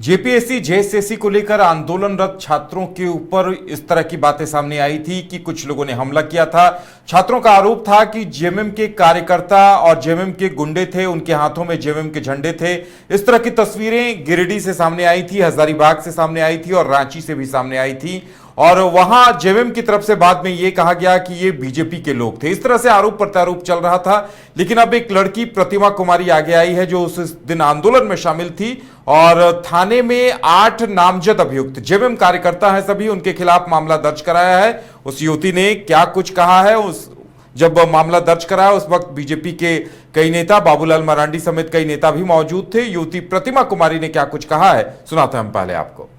JPSC JSSC को लेकर आंदोलनरत छात्रों के ऊपर इस तरह की बातें सामने आई थी कि कुछ लोगों ने हमला किया था। छात्रों का आरोप था कि जेएमएम के कार्यकर्ता और जेएमएम के गुंडे थे, उनके हाथों में जेएमएम के झंडे थे। इस तरह की तस्वीरें गिरिडीह से सामने आई थी, हजारीबाग से सामने आई थी और रांची से भी सामने आई थी। और वहां जेएमएम की तरफ से बाद में यह कहा गया कि ये बीजेपी के लोग थे। इस तरह से आरोप प्रत्यारोप चल रहा था। लेकिन अब एक लड़की प्रतिमा कुमारी आगे आई है जो उस दिन आंदोलन में शामिल थी और थाने में 8 नामजद अभियुक्त जेएमएम कार्यकर्ता हैं, सभी उनके खिलाफ मामला दर्ज कराया है। उस युवती ने क्या कुछ कहा है, जब मामला दर्ज कराया उस वक्त बीजेपी के कई नेता, बाबूलाल मरांडी समेत कई नेता भी मौजूद थे। युवती प्रतिमा कुमारी ने क्या कुछ कहा है सुनाते हैं हम पहले आपको।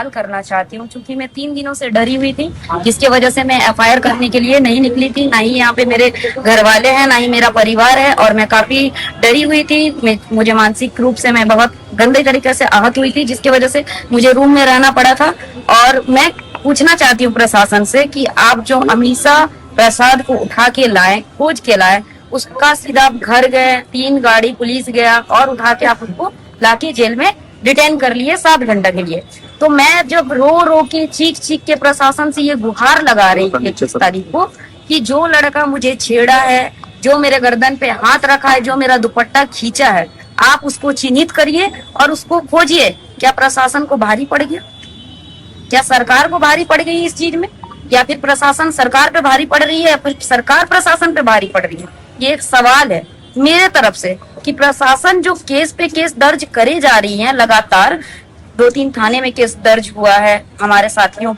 करना चाहती हूँ क्योंकि मैं 3 दिनों से डरी हुई थी, जिसकी वजह से मैं एफआईआर करने के लिए नहीं निकली थी। ना ही यहाँ पे मेरे घर वाले हैं, ना ही मेरा परिवार है और मैं काफी डरी हुई थी। मुझे मानसिक रूप से मैं बहुत गंदे तरीके से आहत हुई थी, जिसकी वजह से मुझे रूम में रहना पड़ा था। और मैं पूछना चाहती हूँ प्रशासन से कि आप जो अमीषा प्रसाद को उठा के लाए, खोज के लाए, उसका सीधा घर गए, 3 गाड़ी पुलिस गया और उठा के आप उसको लाके जेल में डिटेन कर लिए 7 घंटे के लिए। तो मैं जब रो रो के चीख चीख के प्रशासन से ये गुहार लगा रही थी 21 तारीख को कि जो लड़का मुझे छेड़ा है, जो मेरे गर्दन पे हाथ रखा है, जो मेरा दुपट्टा खींचा है, आप उसको चिन्हित करिए और उसको खोजिए। क्या प्रशासन को भारी पड़ गया? क्या सरकार को भारी पड़ गई इस चीज में, या फिर प्रशासन सरकार पे भारी पड़ रही है, या फिर सरकार प्रशासन पे भारी पड़ रही है? ये एक सवाल है मेरे तरफ से कि प्रशासन जो केस पे केस दर्ज करे जा रही है, लगातार 2-3 थाने में केस दर्ज हुआ है हमारे साथियों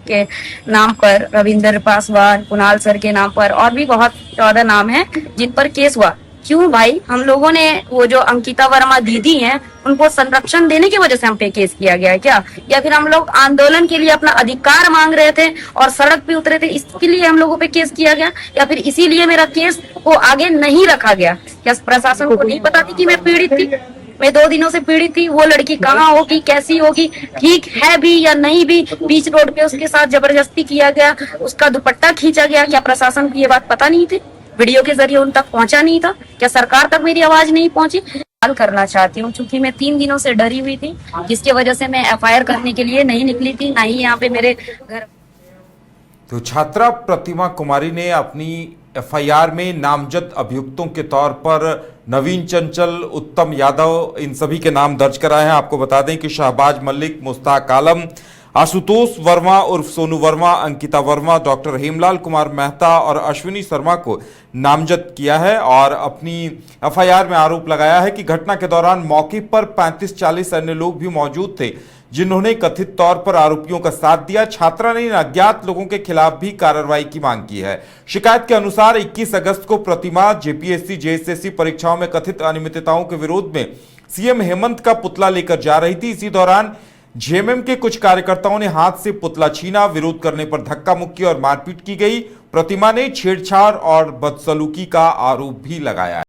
के नाम पर, रविंदर पासवान, कुणाल सर के नाम पर, और भी बहुत ज्यादा नाम है जिन पर केस हुआ। क्यों भाई? हम लोगों ने वो जो अंकिता वर्मा दीदी हैं उनको संरक्षण देने की वजह से हम पे केस किया गया है क्या? या फिर हम लोग आंदोलन के लिए अपना अधिकार मांग रहे थे और सड़क पे उतरे थे, इसके लिए हम लोगों पे केस किया गया? या फिर इसीलिए मेरा केस को आगे नहीं रखा गया? क्या प्रशासन को नहीं पता थी कि मैं पीड़ित थी? मैं 2 दिनों से पीड़ित थी। वो लड़की कहाँ होगी, कैसी होगी, ठीक है भी या नहीं भी, बीच रोड पे उसके साथ जबरदस्ती किया गया, उसका दुपट्टा खींचा गया, क्या प्रशासन को ये बात पता नहीं थी? वीडियो के जरिए उन तक पहुंचा नहीं था? क्या सरकार तक मेरी आवाज नहीं पहुंची? सवाल करना चाहती हूँ क्योंकि मैं 3 दिनों से डरी हुई थी, जिसकी वजह से मैं एफआईआर करने के लिए नहीं निकली थी। ना ही यहाँ पे मेरे घर। तो छात्रा प्रतिमा कुमारी ने अपनी एफआईआर में नामजद अभियुक्तों के तौर पर नवीन चंचल, उत्तम यादव, इन सभी के नाम दर्ज कराए हैं। आपको बता दें कि शहबाज मलिक, मुश्ताक आलम, आशुतोष वर्मा उर्फ सोनू वर्मा, अंकिता वर्मा, डॉक्टर हेमलाल कुमार मेहता और अश्विनी शर्मा को नामजद किया है और अपनी एफआईआर में आरोप लगाया है कि घटना के दौरान मौके पर 35-40 अन्य लोग भी मौजूद थे जिन्होंने कथित तौर पर आरोपियों का साथ दिया। छात्रा ने इन अज्ञात लोगों के खिलाफ भी कार्रवाई की मांग की है। शिकायत के अनुसार 21 अगस्त को प्रतिमा जेपीएससी जेएसएससी परीक्षाओं में कथित अनियमितताओं के विरोध में सीएम हेमंत का पुतला लेकर जा रही थी। इसी दौरान जेएमएम के कुछ कार्यकर्ताओं ने हाथ से पुतला छीना, विरोध करने पर धक्का मुक्की और मारपीट की गई। प्रतिमा ने छेड़छाड़ और बदसलूकी का आरोप भी लगाया है।